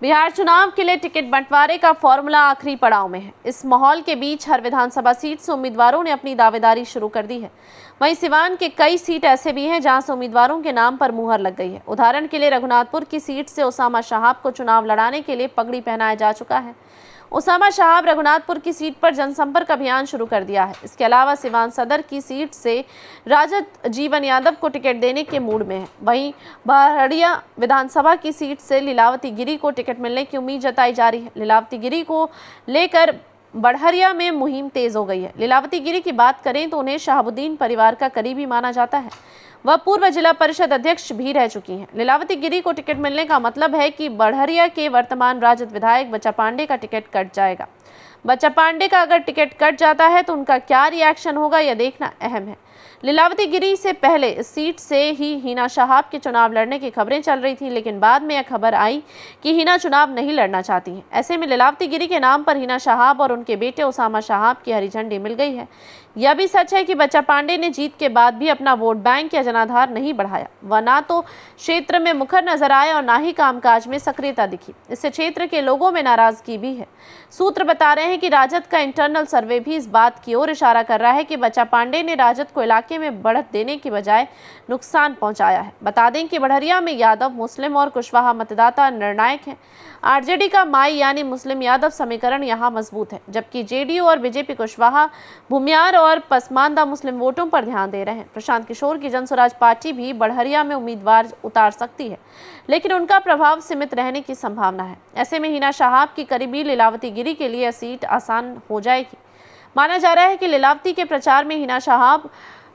बिहार चुनाव के लिए टिकट बंटवारे का फॉर्मूला आखिरी पड़ाव में है। इस माहौल के बीच हर विधानसभा सीट से उम्मीदवारों ने अपनी दावेदारी शुरू कर दी है। वहीं सिवान के कई सीट ऐसे भी हैं जहां से उम्मीदवारों के नाम पर मुहर लग गई है। उदाहरण के लिए रघुनाथपुर की सीट से उसामा शहाब को चुनाव लड़ाने के लिए पगड़ी पहनाया जा चुका है। उसामा शहाब रघुनाथपुर की सीट पर जनसंपर्क अभियान शुरू कर दिया है। इसके अलावा सिवान सदर की सीट से राजद जीवन यादव को टिकट देने के मूड में है। वहीं बड़हरिया विधानसभा की सीट से लीलावती गिरी को टिकट मिलने की उम्मीद जताई जा रही है। लीलावती गिरी को लेकर बड़हरिया में मुहिम तेज हो गई है। लीलावती गिरी की बात करें तो उन्हें शहाबुद्दीन परिवार का करीबी माना जाता है। वह पूर्व जिला परिषद अध्यक्ष भी रह चुकी हैं। लीलावती गिरी को टिकट मिलने का मतलब है कि बड़हरिया के वर्तमान राजद विधायक बच्चा पांडे का टिकट कट जाएगा। बच्चा पांडे का अगर टिकट कट जाता है तो उनका क्या रिएक्शन होगा, यह देखना अहम है। लीलावती गिरी से पहले इस सीट से ही हिना शहाब के चुनाव लड़ने की खबरें चल रही थी, लेकिन बाद में यह खबर आई कि हिना चुनाव नहीं लड़ना चाहती हैं। ऐसे में लीलावती गिरी के नाम पर हिना शहाब और उनके बेटे उसामा शहाब की हरी झंडी मिल गई है। यह भी सच है कि बच्चा पांडे ने जीत के बाद भी अपना वोट बैंक या जनाधार नहीं बढ़ाया। वह ना तो क्षेत्र में मुखर नजर आए और ना ही कामकाज में सक्रियता दिखी। इससे क्षेत्र के लोगों में नाराजगी भी है। सूत्र बता रहे हैं कि राजद का इंटरनल सर्वे भी इस बात की ओर इशारा कर रहा है कि बच्चा पांडे ने राजद को इलाके में बढ़त देने की बजाय नुकसान पहुंचाया है। बता दें कि बड़हरिया में यादव, मुस्लिम और कुशवाहा मतदाता निर्णायक हैं। आरजेडी का माई यानी मुस्लिम यादव समीकरण यहां मजबूत है, जबकि जेडीयू और बीजेपी कुशवाहा, भूमियार और पसमानदा मुस्लिम वोटों पर ध्यान दे रहे हैं। प्रशांत किशोर की जनस्वराज पार्टी भी बड़हरिया में उम्मीदवार उतार सकती है, लेकिन उनका प्रभाव सीमित रहने की संभावना है। ऐसे में हिना शहाब की करीबी लीलावती गिरी के लिए सीट आसान हो जाएगी। माना जा रहा है कि लीलावती के प्रचार में हिना शहाब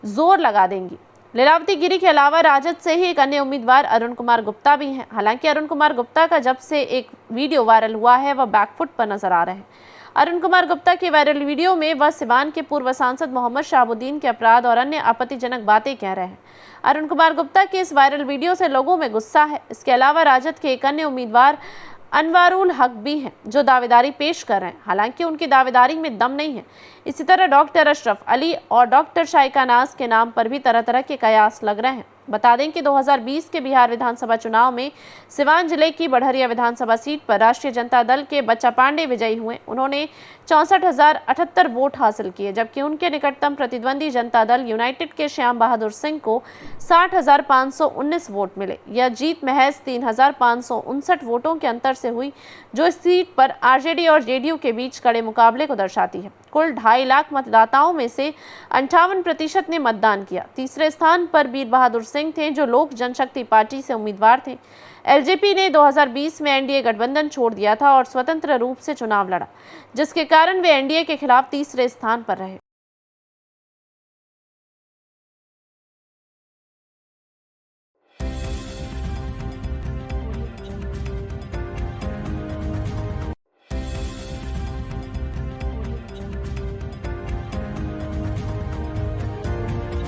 जोर लगा देंगी। लीलावती गिरी के अलावा राजद से ही एक अन्य उम्मीदवार अरुण कुमार गुप्ता भी हैं। हालांकि अरुण कुमार गुप्ता का जब से एक वीडियो वायरल हुआ है वह बैकफुट पर नजर आ रहे हैं। अरुण कुमार गुप्ता के वायरल वीडियो में वह सिवान के पूर्व सांसद मोहम्मद शहाबुद्दीन के अपराध और अन्य आपत्तिजनक बातें कह रहे हैं। अरुण कुमार गुप्ता के इस वायरल वीडियो से लोगों में गुस्सा है। इसके अलावा राजद के एक अन्य उम्मीदवार अनवारुल हक भी हैं जो दावेदारी पेश कर रहे हैं। हालांकि उनकी दावेदारी में दम नहीं है। इसी तरह डॉक्टर अशरफ अली और डॉक्टर शाइका नाज के नाम पर भी तरह तरह के कयास लग रहे हैं। बता दें कि 2020 के बिहार विधानसभा चुनाव में सिवान जिले की बड़हरिया विधानसभा सीट पर राष्ट्रीय जनता दल के बच्चा पांडे विजयी हुए। उन्होंने 64,078 वोट हासिल किए, जबकि उनके निकटतम प्रतिद्वंदी जनता दल यूनाइटेड के श्याम बहादुर सिंह को 60,519 वोट मिले। यह जीत महज 3,559 वोटों के अंतर से हुई, जो इस सीट पर आरजेडी और जेडीयू के बीच कड़े मुकाबले को दर्शाती है। कुल 2.5 लाख मतदाताओं में से 58% ने मतदान किया। तीसरे स्थान पर वीर बहादुर सिंह थे, जो लोक जनशक्ति पार्टी से उम्मीदवार थे। एलजेपी ने 2020 में एनडीए गठबंधन छोड़ दिया था और स्वतंत्र रूप से चुनाव लड़ा, जिसके कारण वे एनडीए के खिलाफ तीसरे स्थान पर रहे।